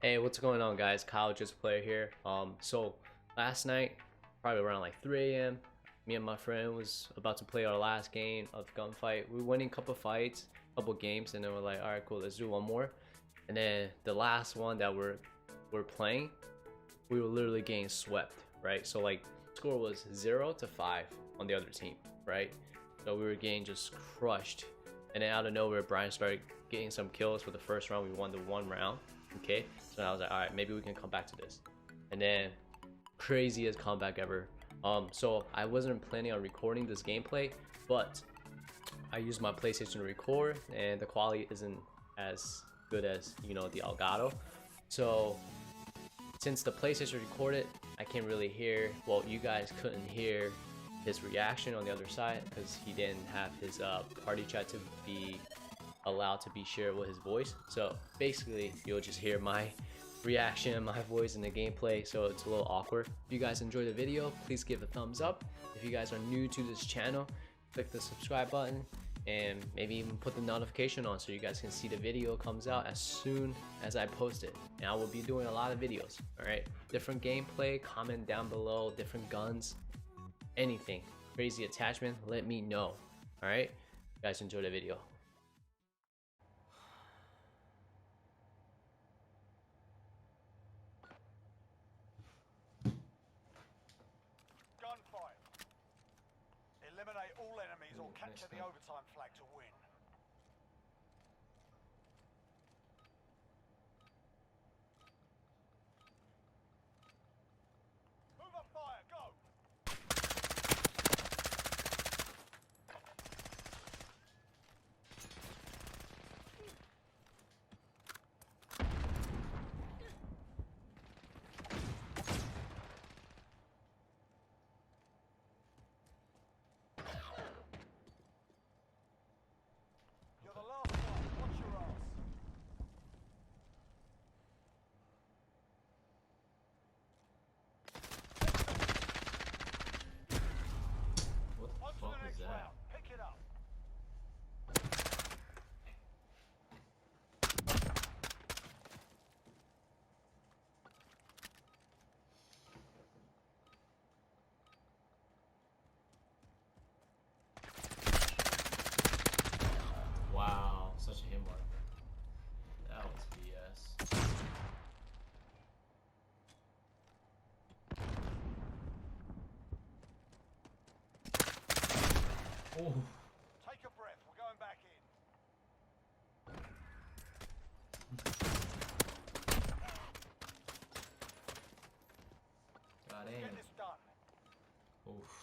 Hey, what's going on, guys? Kyle Just Player here. So last night, probably around like 3 a.m., me and my friend was about to play our last game of gunfight. We were winning a couple fights, couple games, and then we're like, all right, cool, let's do one more. And then the last one that we're playing, we were literally getting swept, right? So like, score was 0-5 on the other team, right? So we were getting just crushed. And then out of nowhere, Brian started getting some kills for the first round. We won the one round. Okay, so I was like, all right, maybe we can come back to this. And then craziest comeback ever. So I wasn't planning on recording this gameplay, but I used my PlayStation to record, and the quality isn't as good as, you know, the Elgato. So since the PlayStation recorded, I can't really hear, well, you guys couldn't hear his reaction on the other side because he didn't have his party chat to be allowed to be shared with his voice. So basically you'll just hear my reaction, my voice in the gameplay, so it's a little awkward. If you guys enjoyed the video, please give a thumbs up. If you guys are new to this channel, click the subscribe button and maybe even put the notification on so you guys can see the video comes out as soon as I post it. And I will be doing a lot of videos, all right? Different gameplay, comment down below, different guns, anything, crazy attachment, let me know. All right, you guys enjoy the video. Gunfight. Eliminate all enemies or capture the overtime flag to win. Move up fire, go! You're the last one. Watch your ass. What the On to fuck the is next that? round. Pick it up. Wow, such a hit marker. That was BS. Oh. Take a breath. We're going back in. Got Get in. this done. Oof.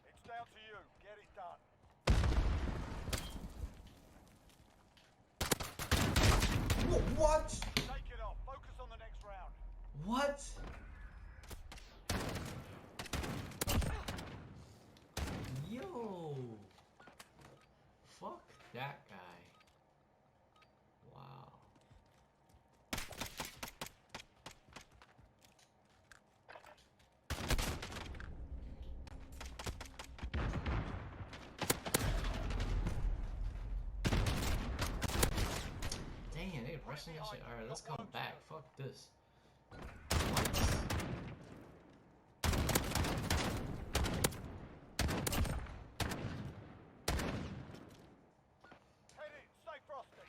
It's down to you. Get it done. What? Take it off. Focus on the next round. What? Yo. Fuck that guy. Wow. Dang, they rushing that shit. Alright, let's come back. Fuck this. Head in. Stay frosty.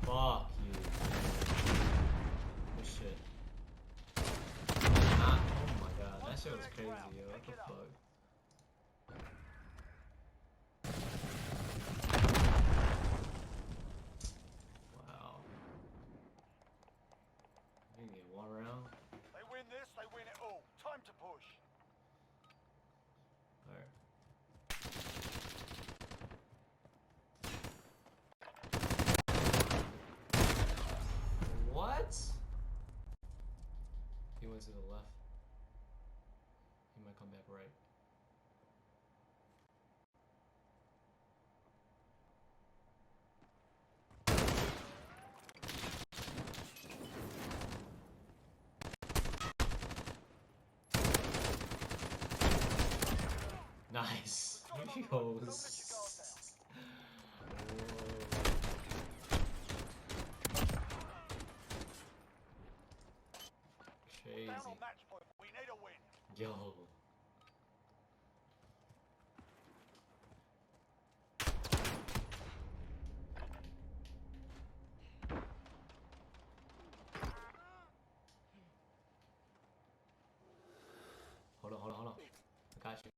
Fuck you. Oh shit. Ah, oh my god, that shit was crazy, yo. What the fuck? Wow. You can get one round. They win this, they win it all. Time to push. to the left. He might come back right. Nice. Here he goes. Crazy. Down on match point. We need a win. Yo. Hold on. I got you.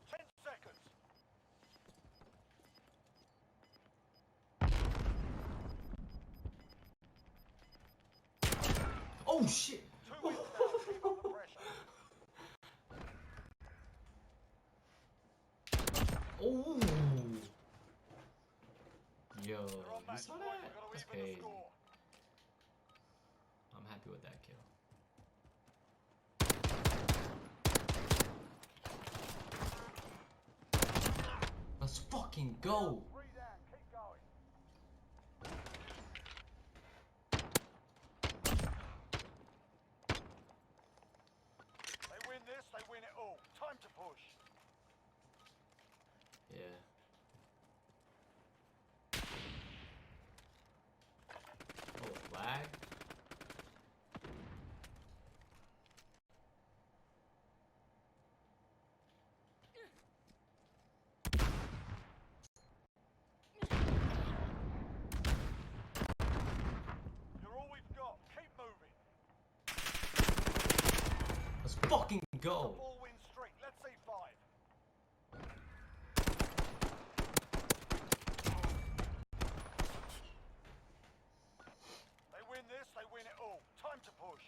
10 seconds. Oh shit! 2 wins now. Keep up the pressure. Oh! Yo, They're on you match saw point. that? We've got to That's even the crazy. score. I'm happy with that kill. Let's fucking go! 3 down. Keep going. They win this, they win it all. Time to push. Yeah. Oh, flag? You're all we've got. Keep moving. Let's fucking go! 4-win streak. Let's see 5. They win this, they win it all. Time to push.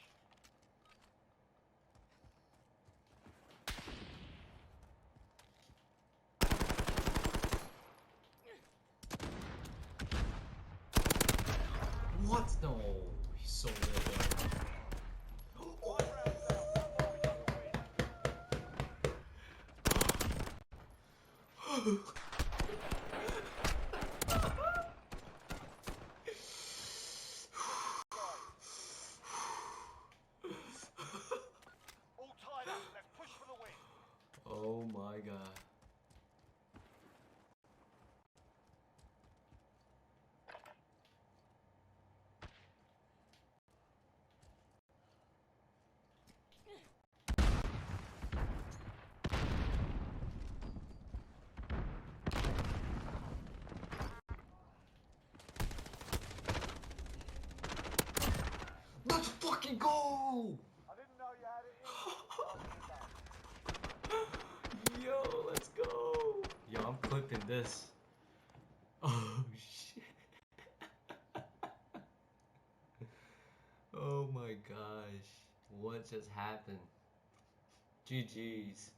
What? No, he's so lit, bro. 5 rounds out. One more, we got the win. All tied up. Let's push for the win. Oh my god. Let's fucking go! I didn't know you had it in you. Yo, let's go! Yo, I'm clipping this. Oh shit. Oh my gosh. What just happened? GG's.